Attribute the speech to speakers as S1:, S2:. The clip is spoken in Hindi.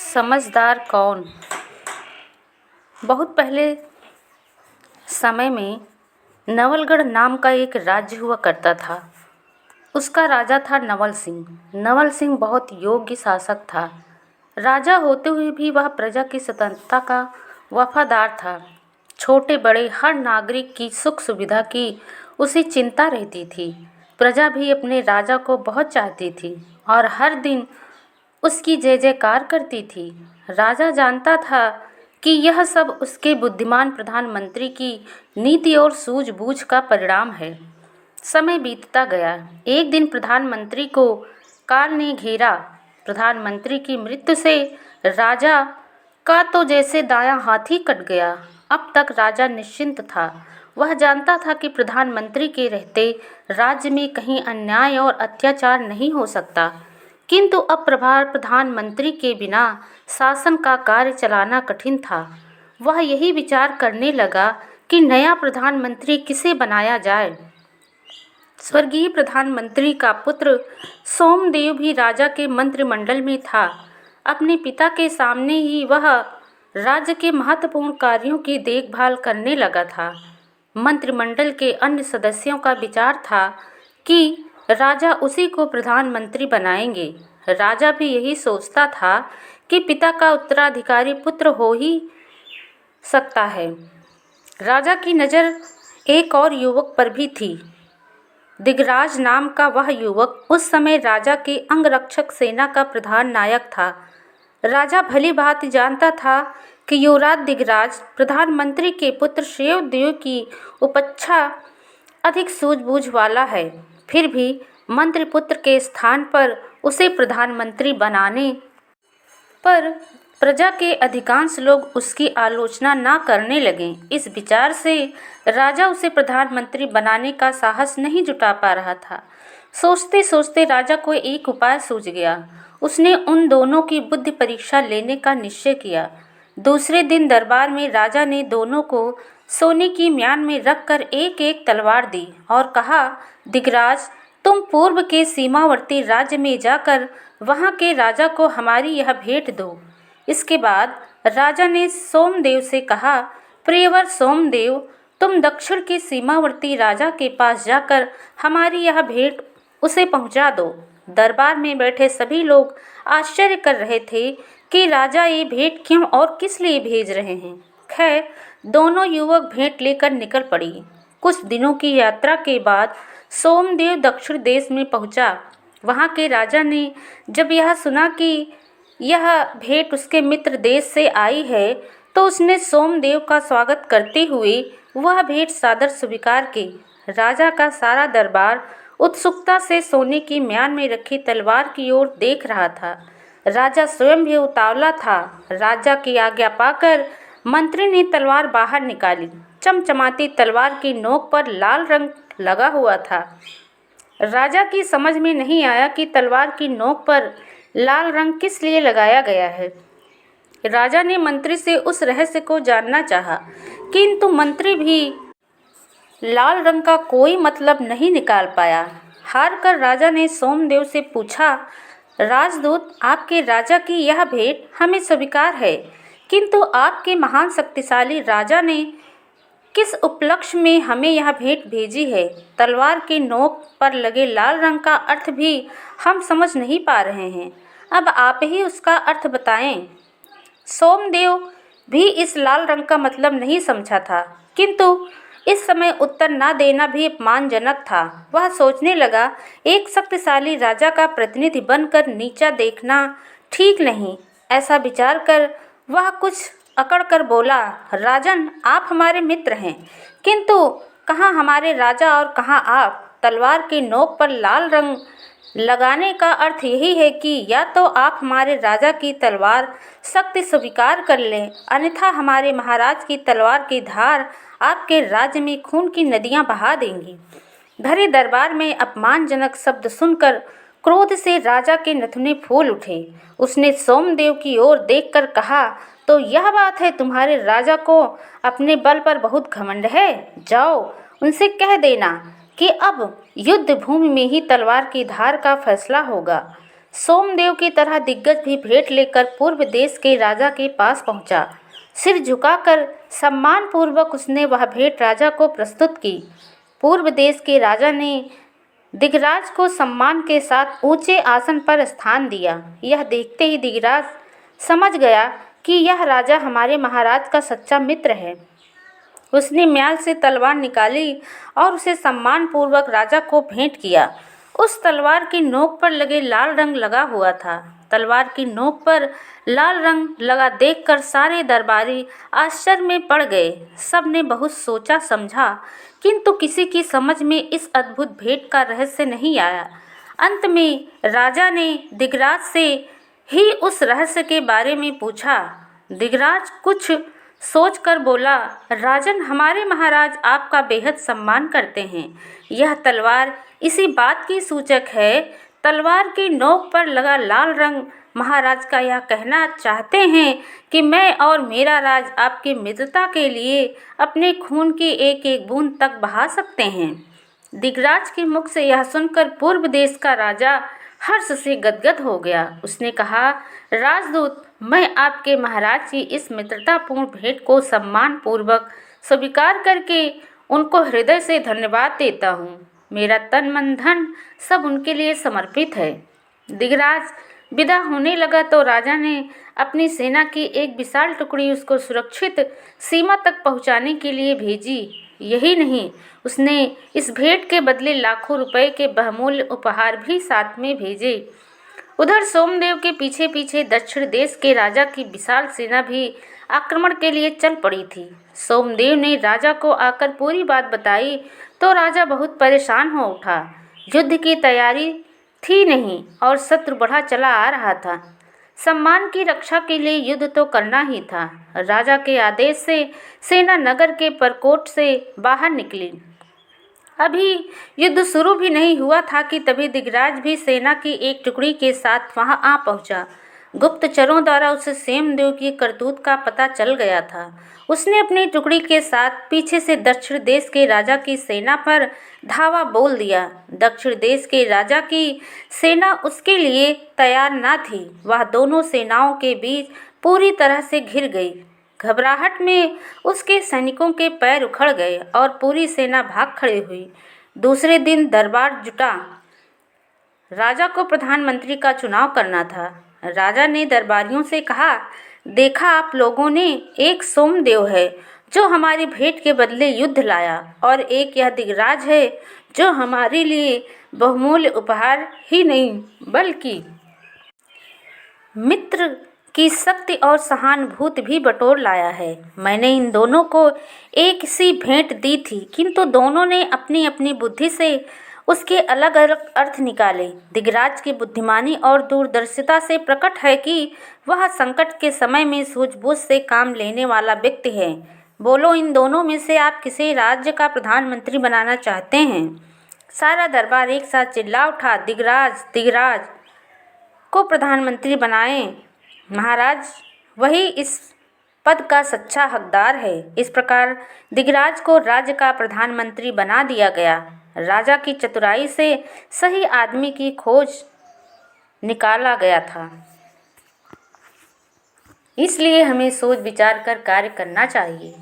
S1: समझदार कौन। बहुत पहले समय में नवलगढ़ नाम का एक राज्य हुआ करता था। उसका राजा था नवल सिंह। नवल सिंह बहुत योग्य शासक था। राजा होते हुए भी वह प्रजा की स्वतंत्रता का वफादार था। छोटे बड़े हर नागरिक की सुख सुविधा की उसे चिंता रहती थी। प्रजा भी अपने राजा को बहुत चाहती थी और हर दिन उसकी जय जयकार करती थी। राजा जानता था कि यह सब उसके बुद्धिमान प्रधानमंत्री की नीति और सूझबूझ का परिणाम है। समय बीतता गया। एक दिन प्रधानमंत्री को काल ने घेरा। प्रधानमंत्री की मृत्यु से राजा का तो जैसे दायां हाथ ही कट गया। अब तक राजा निश्चिंत था। वह जानता था कि प्रधानमंत्री के रहते राज्य में कहीं अन्याय और अत्याचार नहीं हो सकता। किंतु अब प्रधानमंत्री के बिना शासन का कार्य चलाना कठिन था। वह यही विचार करने लगा कि नया प्रधानमंत्री किसे बनाया जाए। स्वर्गीय प्रधानमंत्री का पुत्र सोमदेव भी राजा के मंत्रिमंडल में था। अपने पिता के सामने ही वह राज्य के महत्वपूर्ण कार्यों की देखभाल करने लगा था। मंत्रिमंडल के अन्य सदस्यों का विचार था कि राजा उसी को प्रधानमंत्री बनाएंगे। राजा भी यही सोचता था कि पिता का उत्तराधिकारी पुत्र हो ही सकता है। राजा की नज़र एक और युवक पर भी थी। दिगराज नाम का वह युवक उस समय राजा के अंगरक्षक सेना का प्रधान नायक था। राजा भली भांति जानता था कि युवराज दिगराज प्रधानमंत्री के पुत्र शेषदेव की अपेक्षा अधिक सूझबूझ वाला है। फिर भी मंत्रिपुत्र के स्थान पर उसे प्रधानमंत्री बनाने पर प्रजा के अधिकांश लोग उसकी आलोचना न करने लगे। इस विचार से राजा उसे प्रधानमंत्री बनाने का साहस नहीं जुटा पा रहा था। सोचते सोचते राजा को एक उपाय सूझ गया। उसने उन दोनों की बुद्धि परीक्षा लेने का निश्चय किया। दूसरे दिन दरबार में राजा ने दोनों को सोने की म्यान में रखकर एक एक तलवार दी और कहा, दिगराज, तुम पूर्व के सीमावर्ती राज्य में जाकर वहां के राजा को हमारी यह भेंट दो। इसके बाद राजा ने सोमदेव से कहा, प्रियवर सोमदेव, तुम दक्षिण के सीमावर्ती राजा के पास जाकर हमारी यह भेंट उसे पहुंचा दो। दरबार में बैठे सभी लोग आश्चर्य कर रहे थे कि राजा ये भेंट क्यों और किस लिए भेज रहे हैं। खैर, दोनों युवक भेंट लेकर निकल पड़ी। कुछ दिनों की यात्रा के बाद सोमदेव दक्षिण देश में पहुंचा। वहां के राजा ने जब यह सुना कि यह भेंट उसके मित्र देश से आई है तो उसने सोमदेव का स्वागत करते हुए वह भेंट सादर स्वीकार की। राजा का सारा दरबार उत्सुकता से सोने की म्यान में रखी तलवार की ओर देख रहा था। राजा स्वयं भी उतावला था। राजा की आज्ञा पाकर मंत्री ने तलवार बाहर निकाली। चमचमाती तलवार की नोक पर लाल रंग लगा हुआ था। राजा की समझ में नहीं आया कि तलवार की नोक पर लाल रंग किस लिए लगाया गया है। राजा ने मंत्री से उस रहस्य को जानना चाहा, किंतु मंत्री भी लाल रंग का कोई मतलब नहीं निकाल पाया। हार कर राजा ने सोमदेव से पूछा, राजदूत, आपके राजा की यह भेंट हमें स्वीकार है, किंतु आपके महान शक्तिशाली राजा ने किस उपलक्ष्य में हमें यह भेंट भेजी है। तलवार की नोक पर लगे लाल रंग का अर्थ भी हम समझ नहीं पा रहे हैं। अब आप ही उसका अर्थ बताएं। सोमदेव भी इस लाल रंग का मतलब नहीं समझा था, किंतु इस समय उत्तर न देना भी अपमानजनक था। वह सोचने लगा, एक शक्तिशाली राजा का प्रतिनिधि बनकर नीचा देखना ठीक नहीं। ऐसा विचार कर वह कुछ अकड़ कर बोला, राजन, आप हमारे मित्र हैं, किंतु कहाँ हमारे राजा और कहाँ आप। तलवार की नोक पर लाल रंग लगाने का अर्थ यही है कि या तो आप हमारे राजा की तलवार शक्ति स्वीकार कर लें, अन्यथा हमारे महाराज की तलवार की धार आपके राज्य में खून की नदियां बहा देंगी। भरे दरबार में अपमानजनक शब्द सुनकर क्रोध से राजा के नथुने फूल उठे। उसने सोमदेव की ओर देखकर कहा, तो यह बात है, तुम्हारे राजा को अपने बल पर बहुत घमंड है। जाओ, उनसे कह देना कि अब युद्ध भूमि में ही तलवार की धार का फैसला होगा। सोमदेव की तरह दिग्गज भी भेंट लेकर पूर्व देश के राजा के पास पहुंचा। सिर झुकाकर सम्मानपूर्वक उसने वह भेंट राजा को प्रस्तुत की। पूर्व देश के राजा ने दिगराज को सम्मान के साथ ऊंचे आसन पर स्थान दिया। यह देखते ही दिगराज समझ गया कि यह राजा हमारे महाराज का सच्चा मित्र है। उसने म्याल से तलवार निकाली और उसे सम्मानपूर्वक राजा को भेंट किया। उस तलवार की नोक पर लगे लाल रंग लगा हुआ था। तलवार की नोक पर लाल रंग लगा देखकर सारे दरबारी आश्चर्य में पड़ गए। सब ने बहुत सोचा समझा, किंतु किसी की समझ में इस अद्भुत भेंट का रहस्य नहीं आया। अंत में राजा ने दिगराज से ही उस रहस्य के बारे में पूछा। दिगराज कुछ सोचकर बोला, राजन, हमारे महाराज आपका बेहद सम्मान करते हैं। यह तलवार इसी बात की सूचक है। तलवार की नोक पर लगा लाल रंग महाराज का यह कहना चाहते हैं कि मैं और मेरा राज आपकी मित्रता के लिए अपने खून की एक एक बूंद तक बहा सकते हैं। दिगराज के मुख से यह सुनकर पूर्व देश का राजा हर्ष से गदगद हो गया। उसने कहा, राजदूत, मैं आपके महाराज की इस मित्रतापूर्ण भेंट को सम्मानपूर्वक स्वीकार करके उनको हृदय से धन्यवाद देता हूँ। मेरा तन मन धन सब उनके लिए समर्पित है। दिगराज विदा होने लगा तो राजा ने अपनी सेना की एक विशाल टुकड़ी उसको सुरक्षित सीमा तक पहुंचाने के लिए भेजी। यही नहीं, उसने इस भेंट के बदले लाखों रुपए के बहुमूल्य उपहार भी साथ में भेजे। उधर सोमदेव के पीछे पीछे दक्षिण देश के राजा की विशाल सेना भी आक्रमण के लिए चल पड़ी थी। सोमदेव ने राजा को आकर पूरी बात बताई तो राजा बहुत परेशान हो उठा। युद्ध की तैयारी थी नहीं और शत्रु बढ़ा चला आ रहा था। सम्मान की रक्षा के लिए युद्ध तो करना ही था। राजा के आदेश से सेना नगर के परकोट से बाहर निकली। अभी युद्ध शुरू भी नहीं हुआ था कि तभी दिगराज भी सेना की एक टुकड़ी के साथ वहां आ पहुंचा। गुप्तचरों द्वारा उसे सोमदेव की करतूत का पता चल गया था। उसने अपनी टुकड़ी के साथ पीछे से दक्षिण देश के राजा की सेना पर धावा बोल दिया। दक्षिण देश के राजा की सेना उसके लिए तैयार न थी। वह दोनों सेनाओं के बीच पूरी तरह से घिर गई। घबराहट में उसके सैनिकों के पैर उखड़ गए और पूरी सेना भाग खड़ी हुई। दूसरे दिन दरबार जुटा। राजा को प्रधानमंत्री का चुनाव करना था। राजा ने दरबारियों से कहा, देखा आप लोगों ने, एक सोमदेव है जो हमारी भेंट के बदले युद्ध लाया और एक यह दिगराज है जो हमारे लिए बहुमूल्य उपहार ही नहीं बल्कि मित्र की शक्ति और सहानुभूति भी बटोर लाया है। मैंने इन दोनों को एक सी भेंट दी थी, किंतु दोनों ने अपनी अपनी बुद्धि से उसके अलग अलग अर्थ निकाले। दिगराज की बुद्धिमानी और दूरदर्शिता से प्रकट है कि वह संकट के समय में सूझबूझ से काम लेने वाला व्यक्ति है। बोलो, इन दोनों में से आप किसे राज्य का प्रधानमंत्री बनाना चाहते हैं? सारा दरबार एक साथ चिल्ला उठा, दिगराज, दिगराज को प्रधानमंत्री बनाएं। महाराज वही इस पद का सच्चा हकदार है। इस प्रकार दिगराज को राज्य का प्रधानमंत्री बना दिया गया। राजा की चतुराई से सही आदमी की खोज निकाला गया था। इसलिए हमें सोच विचार कर कार्य करना चाहिए।